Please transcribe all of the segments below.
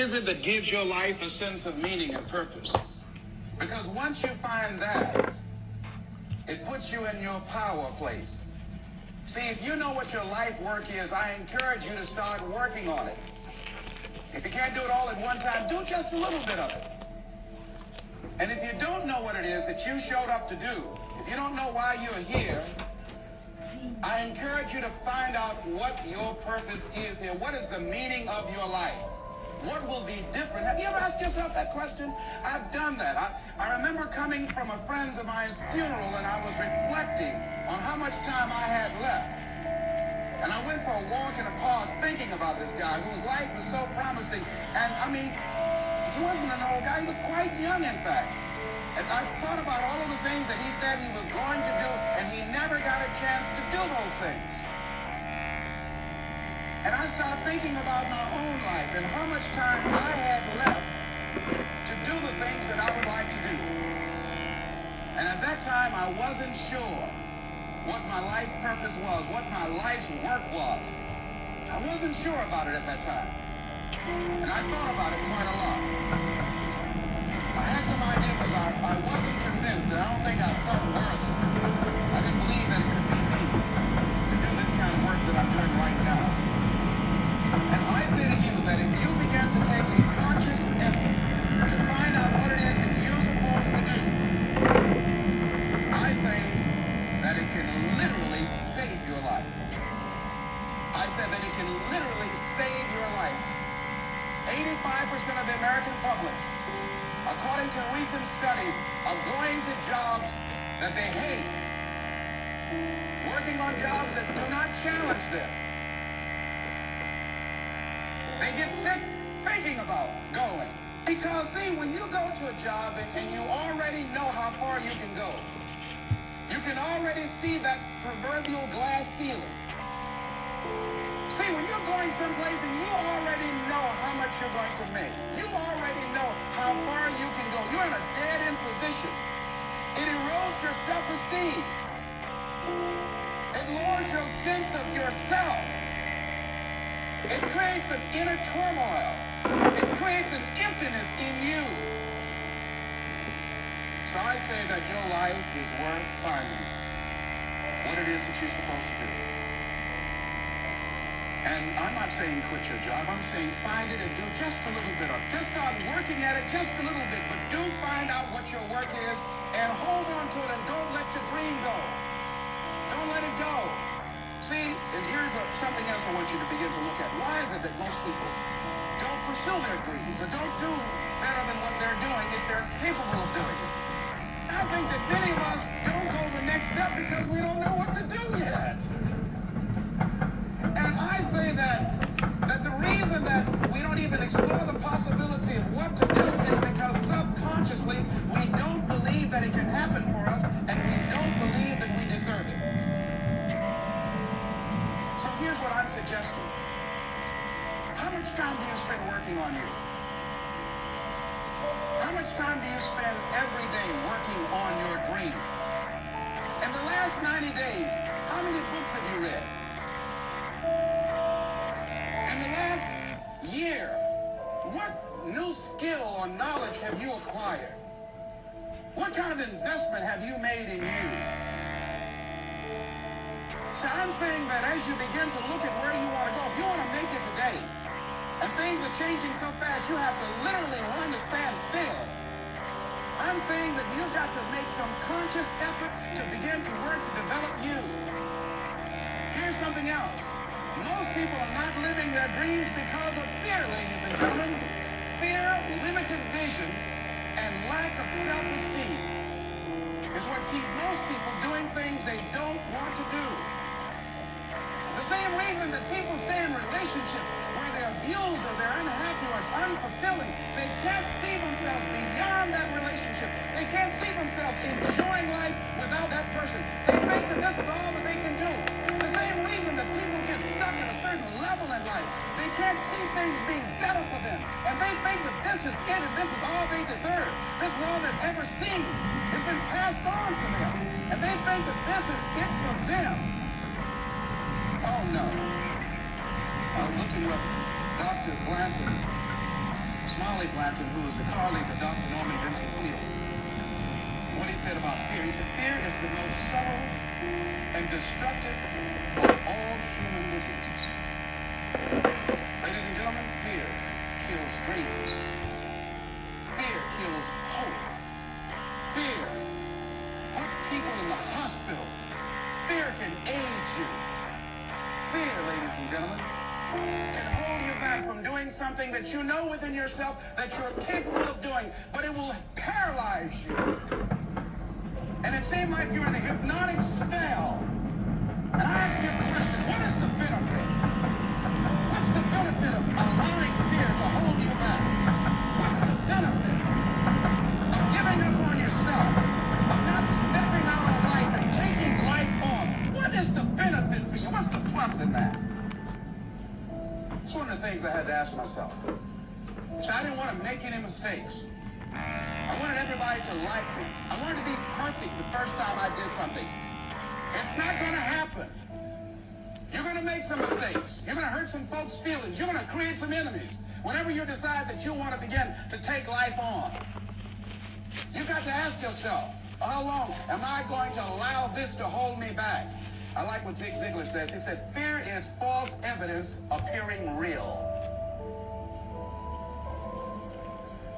is it that gives your life a sense of meaning and purpose? Because once you find that, it puts you in your power place. See, if you know what your life work is, I encourage you to start working on it. If you can't do it all at one time, do just a little bit of it. And if you don't know what it is that you showed up to do, if you don't know why you're here, I encourage you to find out what your purpose is here. What is the meaning of your life? What will be different? Have you ever asked yourself that question? I've done that. I remember coming from a friend of mine's funeral, and I was reflecting on how much time I had left. And I went for a walk in the park thinking about this guy whose life was so promising. And I mean, he wasn't an old guy. He was quite young, in fact. And I thought about all of the things that he said he was going to do, and he never got a chance to do those things. And I started thinking about my own life and how much time I had left to do the things that I would like to do. And at that time, I wasn't sure what my life purpose was, what my life's work was. I wasn't sure about it at that time. And I thought about it quite a lot. I had some idea, but I wasn't convinced, and I don't think I felt worthy. I didn't believe that it could be me to do this kind of work that I'm doing right now. And I say to you that if you begin to take a conscious effort to find out what it is that you're supposed to do, I say that it can literally save your life. I said that it can literally save your life. 85% of the American public, according to recent studies, are going to jobs that they hate, working on jobs that do not challenge them. They get sick thinking about going. Because, see, when you go to a job and you already know how far you can go, you can already see that proverbial glass ceiling. See, when you're going someplace and you already know how much you're going to make, you already know how far you can go, you're in a dead-end position. It erodes your self-esteem. It lowers your sense of yourself. It creates an inner turmoil. It creates an emptiness in you. So I say that your life is worth finding what it is that you're supposed to do. And I'm not saying quit your job. I'm saying find it and do just a little bit of it. Just start working at it just a little bit. But do find out what your work is and hold on to it and don't let your dream go. Don't let it go. See, and here's something else I want you to begin to look at. Why is it that most people don't pursue their dreams or don't do better than what they're doing if they're capable of doing it? I think that many of us don't go the next step because we don't know what to do yet. And I say that the reason that we don't even explore the possibility of what to do is because subconsciously we don't believe that it can happen for us, and we don't believe that we deserve it. So here's what I'm suggesting. How much time do you spend working on you? How much time do you spend every day working on your dream? In the last 90 days, how many books have you read? In the last year, what new skill or knowledge have you acquired? What kind of investment have you made in you? So I'm saying that as you begin to look at where you want to go, if you want to make it today, and things are changing so fast, you have to literally run to stand still. I'm saying that you've got to make some conscious effort to begin to work to develop you. Here's something else. Most people are not living their dreams because of fear, ladies and gentlemen. Fear, limited vision, and lack of self-esteem is what keeps most people doing things they don't want to do. The same reason that people stay in relationships where they're abused or they're unhappy or it's unfulfilling, they can't see themselves beyond that relationship. They can't see themselves enjoying life without that person. They think that this is all that they can do. The same reason that people get stuck at a certain level in life. They can't see things being better for them. And they think that this is it and this is all they deserve. This is all they've ever seen. It's been passed on to them. And they think that this is it for them. Oh no. I'm looking up Dr. Blanton. Molly Blanton, who was the colleague of Dr. Norman Vincent Peale, what he said about fear. He said, fear is the most subtle and destructive of all human diseases. Ladies and gentlemen, fear kills dreams. Fear kills hope. Fear put people in the hospital. Fear can age you. Fear, ladies and gentlemen, can hold you back from doing something that you know within yourself that you're capable of doing, but it will paralyze you. And it seemed like you're in a hypnotic spell. And I ask you a question, what is the benefit? What's the benefit of allowing fear to hold you back? What's the benefit of giving up on yourself, of not stepping out on life and taking life on? What is the benefit for you? What's the plus in that? It's one of the things I had to ask myself. So I didn't want to make any mistakes. I wanted everybody to like me. I wanted to be perfect the first time I did something. It's not going to happen. You're going to make some mistakes. You're going to hurt some folks' feelings. You're going to create some enemies. Whenever you decide that you want to begin to take life on, you've got to ask yourself, how long am I going to allow this to hold me back? I like what Zig Ziglar says. He said, fear is false evidence appearing real.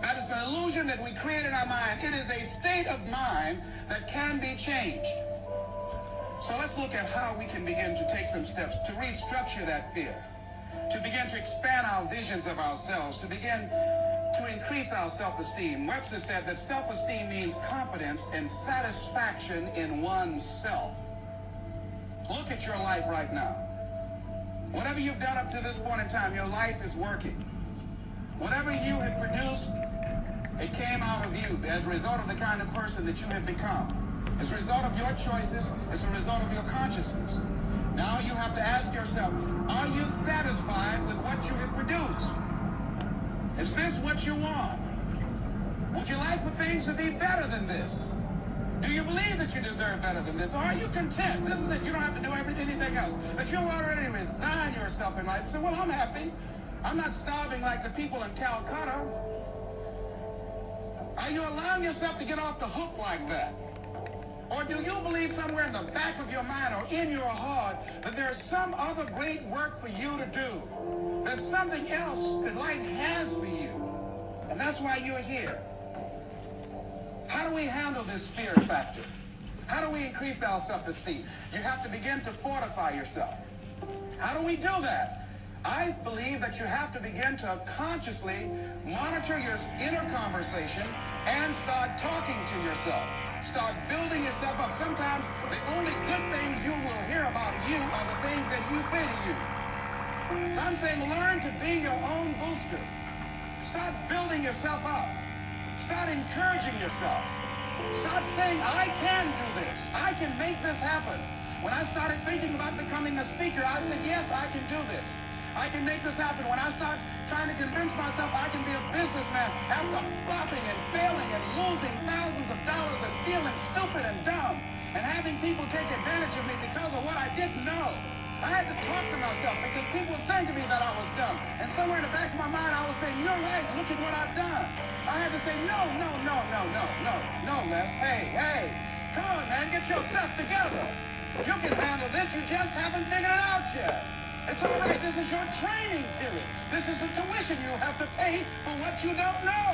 That is the illusion that we create in our mind. It is a state of mind that can be changed. So let's look at how we can begin to take some steps to restructure that fear, to begin to expand our visions of ourselves, to begin to increase our self-esteem. Webster said that self-esteem means confidence and satisfaction in oneself. Look at your life right now. Whatever you've done up to this point in time, your life is working. Whatever you have produced, it came out of you as a result of the kind of person that you have become. As a result of your choices, as a result of your consciousness. Now you have to ask yourself, are you satisfied with what you have produced? Is this what you want? Would you like for things to be better than this? Do you believe that you deserve better than this? Or are you content? This is it. You don't have to do anything else. That you'll already resign yourself in life and say, well, I'm happy. I'm not starving like the people in Calcutta. Are you allowing yourself to get off the hook like that? Or do you believe somewhere in the back of your mind or in your heart that there's some other great work for you to do? There's something else that life has for you. And that's why you're here. How do we handle this fear factor? How do we increase our self-esteem? You have to begin to fortify yourself. How do we do that? I believe that you have to begin to consciously monitor your inner conversation and start talking to yourself. Start building yourself up. Sometimes the only good things you will hear about you are the things that you say to you. So I'm saying learn to be your own booster. Start building yourself up. Start encouraging yourself. Start saying, I can do this. I can make this happen. When I started thinking about becoming a speaker, I said, yes, I can do this. I can make this happen. When I start trying to convince myself I can be a businessman after flopping and failing and losing thousands of dollars and feeling stupid and dumb and having people take advantage of me because of what I didn't know, I had to talk to myself because people were saying to me that I was dumb. And somewhere in the back of my mind, I was saying, you're right, look at what I've done. I had to say, no, Les. Hey, come on, man, get yourself together. You can handle this, you just haven't figured it out yet. It's all right, this is your training period. This is the tuition you have to pay for what you don't know.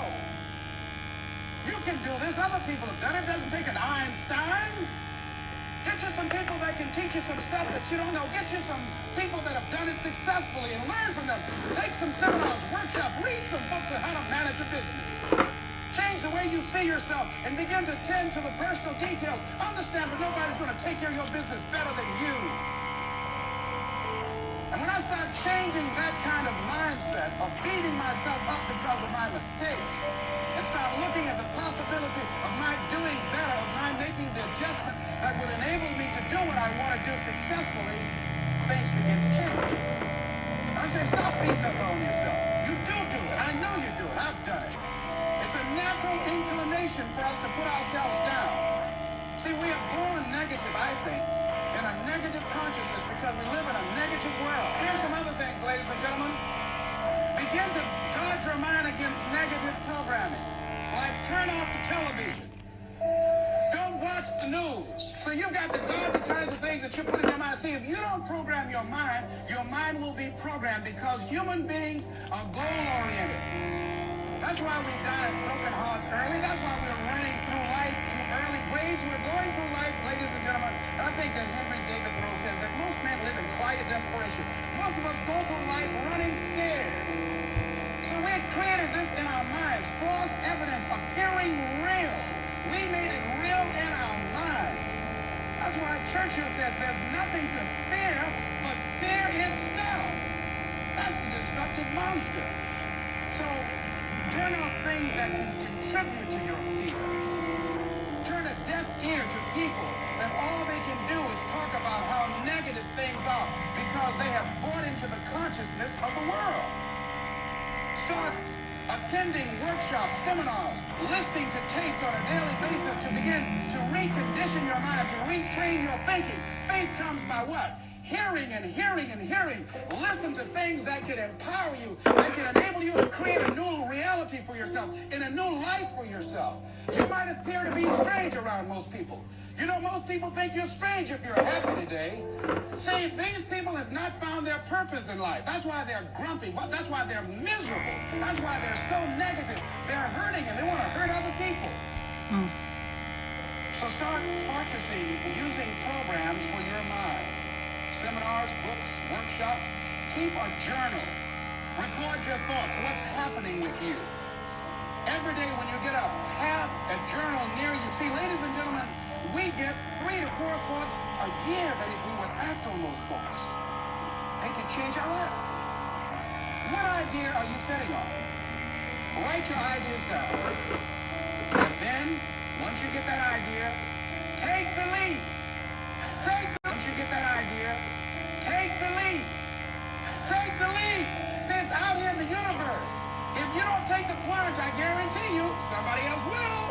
You can do this, other people have done it. It doesn't take an Einstein. Get you some people that can teach you some stuff that you don't know. Get you some people that have done it successfully and learn from them. Take some seminars, workshops, read some books on how to manage a business. Change the way you see yourself and begin to tend to the personal details. Understand that nobody's going to take care of your business better than you. And when I start changing that kind of mindset of beating myself up because of my mistakes and start looking at the possibility of my doing better, of my making the adjustment that would enable me to do what I want to do successfully, things begin to change. I say, stop beating up on yourself. You do it. I know you do it. I've done it. It's a natural inclination for us to put ourselves down. See, we are born negative, I think, in a negative consciousness because we live in a negative world. Here's some other things, ladies and gentlemen. Begin to guard your mind against negative off the television. Don't watch the news. So you've got to guard the kinds of things that you put in your mind. See, if you don't program your mind will be programmed, because human beings are goal-oriented. That's why we die of broken hearts early. That's why we're running through life through early ways. We're going through life, ladies and gentlemen. And I think that Henry David Thoreau said that most men live in quiet desperation. Most of us go through life running scared. So we had created this in our minds, false evidence appearing real. We made it real in our minds. That's why Churchill said there's nothing to fear but fear itself. That's the destructive monster. So turn off things that can contribute to your fear. Turn a deaf ear to people that all they can do is talk about how negative things are because they have bought into the consciousness of the world. Start attending workshops, seminars, listening to tapes on a daily basis to begin to recondition your mind, to retrain your thinking. Faith comes by what? Hearing and hearing and hearing. Listen to things that can empower you, that can enable you to create a new reality for yourself, and a new life for yourself. You might appear to be strange around most people. You know, most people think you're strange if you're happy today. See, these people have not found their purpose in life. That's why they're grumpy. That's why they're miserable. That's why they're so negative. They're hurting and they want to hurt other people. So start practicing using programs for your mind. Seminars, books, workshops. Keep a journal. Record your thoughts. What's happening with you? Every day when you get up, have a journal near you. See, ladies and gentlemen, we get 3 to 4 thoughts a year that if we would act on those thoughts, they could change our life. What idea are you sitting on? Write your ideas down. And then, once you get that idea, take the lead. Once you get that idea, take the lead. Take the lead. See, it's out here in the universe. If you don't take the plunge, I guarantee you, somebody else will.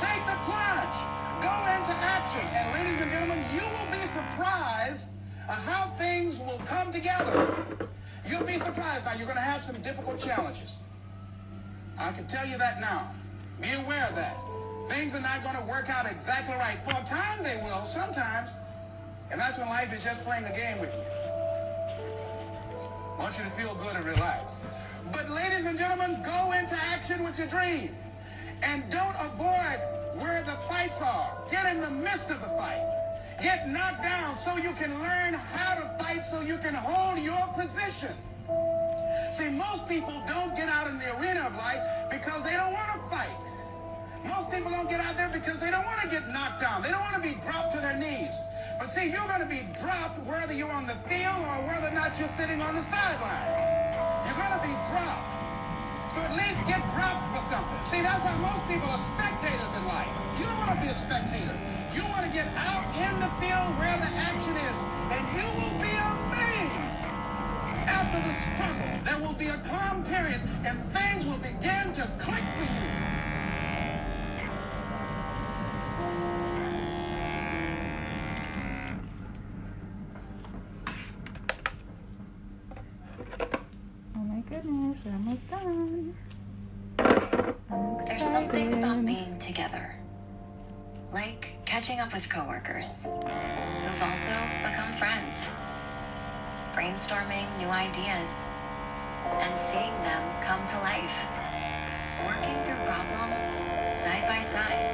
Take the plunge. Go into action. And ladies and gentlemen, you will be surprised at how things will come together. You'll be surprised. Now, you're going to have some difficult challenges. I can tell you that now. Be aware of that. Things are not going to work out exactly right. For a time, they will, sometimes. And that's when life is just playing a game with you. I want you to feel good and relax. But ladies and gentlemen, go into action with your dream. And don't avoid where the fights are. Get in the midst of the fight. Get knocked down so you can learn how to fight, so you can hold your position. See, most people don't get out in the arena of life because they don't want to fight. Most people don't get out there because they don't want to get knocked down. They don't want to be dropped to their knees. But see, you're going to be dropped whether you're on the field or whether or not you're sitting on the sidelines. You're going to be dropped. So at least get dropped for something. See, that's how most people are spectators in life. You don't want to be a spectator. You want to get out in the field where the action is. And you will be amazed. After the struggle, there will be a calm period and things will begin to click for you. Goodness, we're almost done. There's something about being together, like catching up with coworkers who've also become friends, brainstorming new ideas, and seeing them come to life, working through problems side by side.